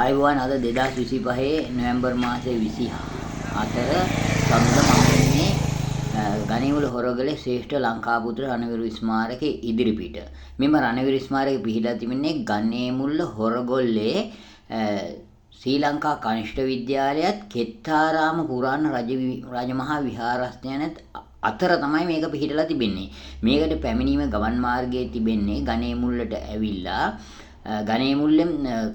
ආයුබෝවන් අද 2025 නොවැම්බර් මාසේ 24 සඳුදා මම ඉන්නේ ගණේමුල හොරගලේ ශ්‍රේෂ්ඨ ලංකාපුත්‍ර රණවිරු ස්මාරකයේ ඉදිරිපිට. මෙම රණවිරු ස්මාරකය පිහිටා තිබෙන්නේ ගණේමුල්ල හොරගොල්ලේ ශ්‍රී ලංකා කනිෂ්ඨ විද්‍යාලයත් කෙත්තාරාම පුරාණ රජමහා විහාරස්ථානයත් අතර තමයි මේක පිහිටලා තිබෙන්නේ. මේකට පැමිණීම ගමන් මාර්ගයේ තිබෙන්නේ ගණේමුල්ලට ඇවිල්ලා ගණේමුල්ලෙන්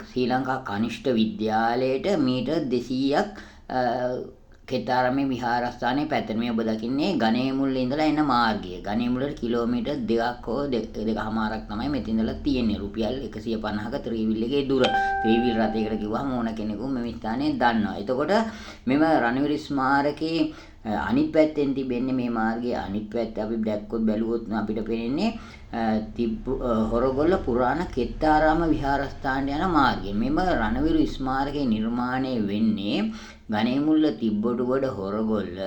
ශ්‍රී ලංකා කනිෂ්ඨ විද්‍යාලයට මීටර් 200ක් කෙත්තාරාමේ විහාරස්ථානයේ පැත්තට මේ ඔබ දකින්නේ ගණේමුල්ලේ ඉඳලා එන මාර්ගය. ගණේමුල්ලට කිලෝමීටර් 2ක් හෝ 2.5ක් තමයි මෙතන ඉඳලා තියෙන්නේ. රුපියල් 150ක ත්‍රිවිල් එකේ දුර. ත්‍රිවිල් රථයකට කිව්වහම ඕන කෙනෙකු මෙම ස්ථානයේ දන්නවා. එතකොට මෙම රණවිරු ස්මාරකයේ අනිත් පැත්තෙන් තිබෙන්නේ මේ මාර්ගයේ අනිත් පැත්ත අපි දැක්කොත් බැලුවොත් අපිට පේන්නේ හොරගොල්ල පුරාණ කෙත්තාරාම විහාරස්ථානට යන මාර්ගය. මෙම රණවිරු ස්මාරකයේ නිර්මාණය වෙන්නේ ගණේමුල්ල තිබ්බොටුගොඩ හොරගොල්ල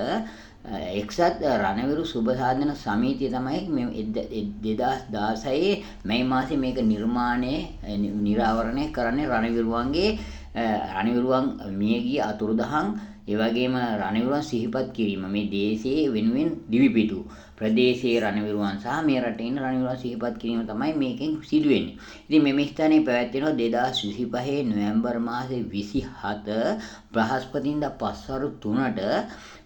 එක්සත් රණවිරු සුබ සාධන සමිතිය තමයි මේ 2016 මැයි මාසේ මේක නිරාවරණය කරන්නේ රණවිරුවන් මියගිය අතුරුදහන් ඒ වගේම රණවිරුවන් සිහිපත් කිරීම මේ දේශයේ වෙනුවෙන් දිවිපිටු ප්‍රදේශයේ රණවිරුවන් සහ මේ රටේ ඉන්න රණවිරුවන් සිහිපත් කිරීම තමයි මේකෙන් සිදු වෙන්නේ. ඉතින් මේ ස්ථානයේ පැවැත්වෙනවා 2025 නොවැම්බර් මාසේ 27 බ්‍රහස්පතින්දා පස්වරු 3ට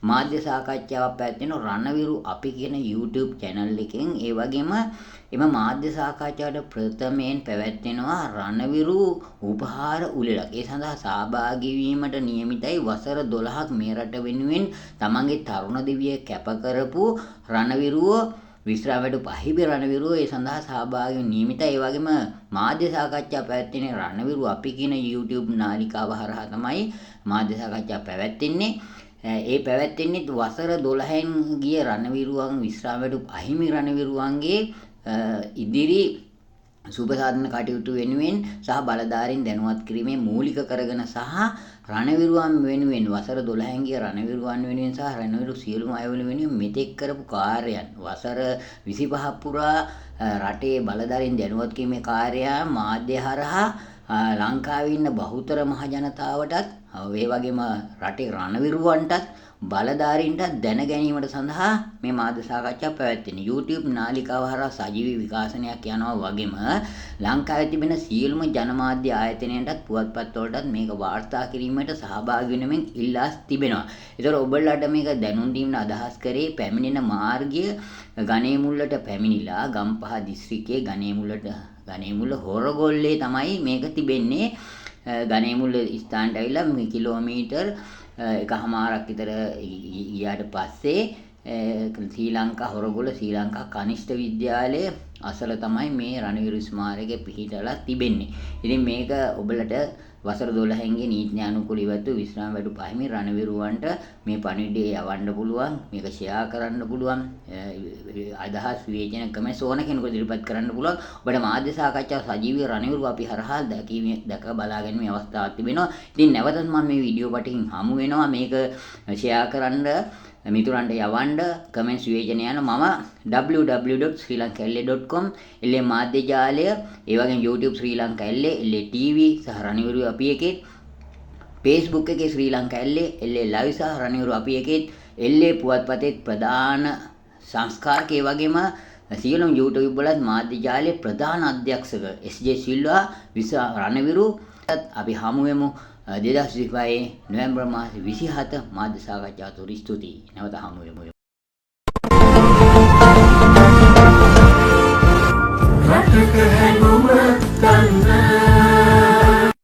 මාධ්‍ය සාකච්ඡාවක් පැවැත්වෙන රණවිරු අපි කියන YouTube channel එකෙන්. ඒ වගේම එම මාධ්‍ය සාකච්ඡාවට ප්‍රථමයෙන් පැවැත්වෙනවා රණවිරු උපහාර උළෙලක්. ඒ සඳහා සහභාගී වීමට නියමිතයි වසර 12ක් මේ රට වෙනුවෙන් තමන්ගේ තරුණ දිවිය කැප කරපු රණවිරුවෝ විශ්‍රාමයට පහිබි රණවිරුවෝ ඒ සඳහා සහභාගී වීම නියමිතයි. ඒ වගේම මාධ්‍ය සාකච්ඡා පැවැත්වෙන රණවිරු අපි කියන YouTube නාලිකාව හරහා තමයි මාධ්‍ය සාකච්ඡා පැවැත්වෙන්නේ. ඒ පැවැත්වෙන්නේ වසර 12න් ගිය රණවිරුවන් විශ්‍රාමයට අහිමි රණවිරුවන්ගේ ඉදිරි සුබ සාධන කටයුතු වෙනුවෙන් සහ බලධාරීන් දැනුවත් කිරීමේ මූලික කරගෙන සහ රණවිරුවන් වෙනුවෙන් වසර 12න් ගිය රණවිරුවන් වෙනුවෙන් සහ රණවිරු සියලුම අය වෙනුවෙන් මෙතෙක් කරපු කාර්යයන් වසර 25ක් පුරා රටේ බලධාරීන් දැනුවත් කිරීමේ කාර්යය මාධ්‍ය හරහා ලංකාවේ ඉන්න බහුතර මහ ජනතාවටත් ඒ වගේම රටේ රණවිරුවන්ටත් බලධාරීන්ට දැන ගැනීමට සඳහා මේ මාධ්‍ය සාකච්ඡා පැවැත්වෙන YouTube නාලිකාව හරහා සජීවී විකාශනයක් යනවා වගේම ලංකාවේ තිබෙන සියලුම ජනමාධ්‍ය ආයතනයන්ටත් පුවත්පත් වලටත් මේක වාර්තා කිරීමට සහභාගී වෙනමින් ඉල්ලා තිබෙනවා. ඒතර ඔබලාට මේක දැනුම් දීමට අදහස් කරේ පැමිණෙන මාර්ගය ගණේමුල්ලට පැමිණිලා ගම්පහ දිස්ත්‍රික්කයේ ගණේමුල්ල හොරගොල්ලේ තමයි මේක තිබෙන්නේ. ගණේමුල්ල ස්ථානට ඇවිල්ලා කිලෝමීටර් 1.5ක් විතර ගියාට පස්සේ ශ්‍රී ලංකා හොරගොල්ල ශ්‍රී ලංකා කනිෂ්ඨ විද්‍යාලය අසල තමයි මේ රණවිරු ස්මාරකය පිහිටලා තිබෙන්නේ. ඉතින් මේක ඔබලට වසර 12න් ගේ නීති ඥානුකූල ඉවතු විශ්‍රාම වැඩ පහිමි රණවිරුවන්ට මේ පණිවිඩය යවන්න පුළුවන්. මේක ෂෙයා කරන්න පුළුවන්. අදහස් විවේචන කමෙන්ට්ස් ඕන කෙනෙකුට ඉදිරිපත් කරන්න පුළුවන්. ඔබට මාධ්‍ය සාකච්ඡා සජීවී රණවිරු අපි හරහා දැක බලා ගැනීමේ අවස්ථාවක් තිබෙනවා. ඉතින් නැවතත් මම මේ වීඩියෝ පටින් හමු වෙනවා. මේක ෂෙයා කරන්න මිතුරන්ට යවන්න කමෙන්ට්ස් විවේචන යන මම www.srilankaLA.com එල්ලේ මාධ්‍ය ජාලය ඒ වගේම YouTube ශ්‍රී ලංකා LA TV සහ රණවිරු අපි එකෙත් Facebook එකේ ශ්‍රී ලංකා LA live සහ රණවිරු අපි එකෙත් LA පුවත්පතේ ප්‍රධාන සංස්කාරක ඒ වගේම සියලුම YouTube වලත් මාධ්‍ය ජාලයේ ප්‍රධාන අධ්‍යක්ෂක SJ සිල්වා රණවිරු අපි හමු වෙමු 2025 නොවැම්බර් මාසේ 27 මාධ්‍ය සාකච්ඡාවට ස්තුතියි. නැවත හමු වෙමු.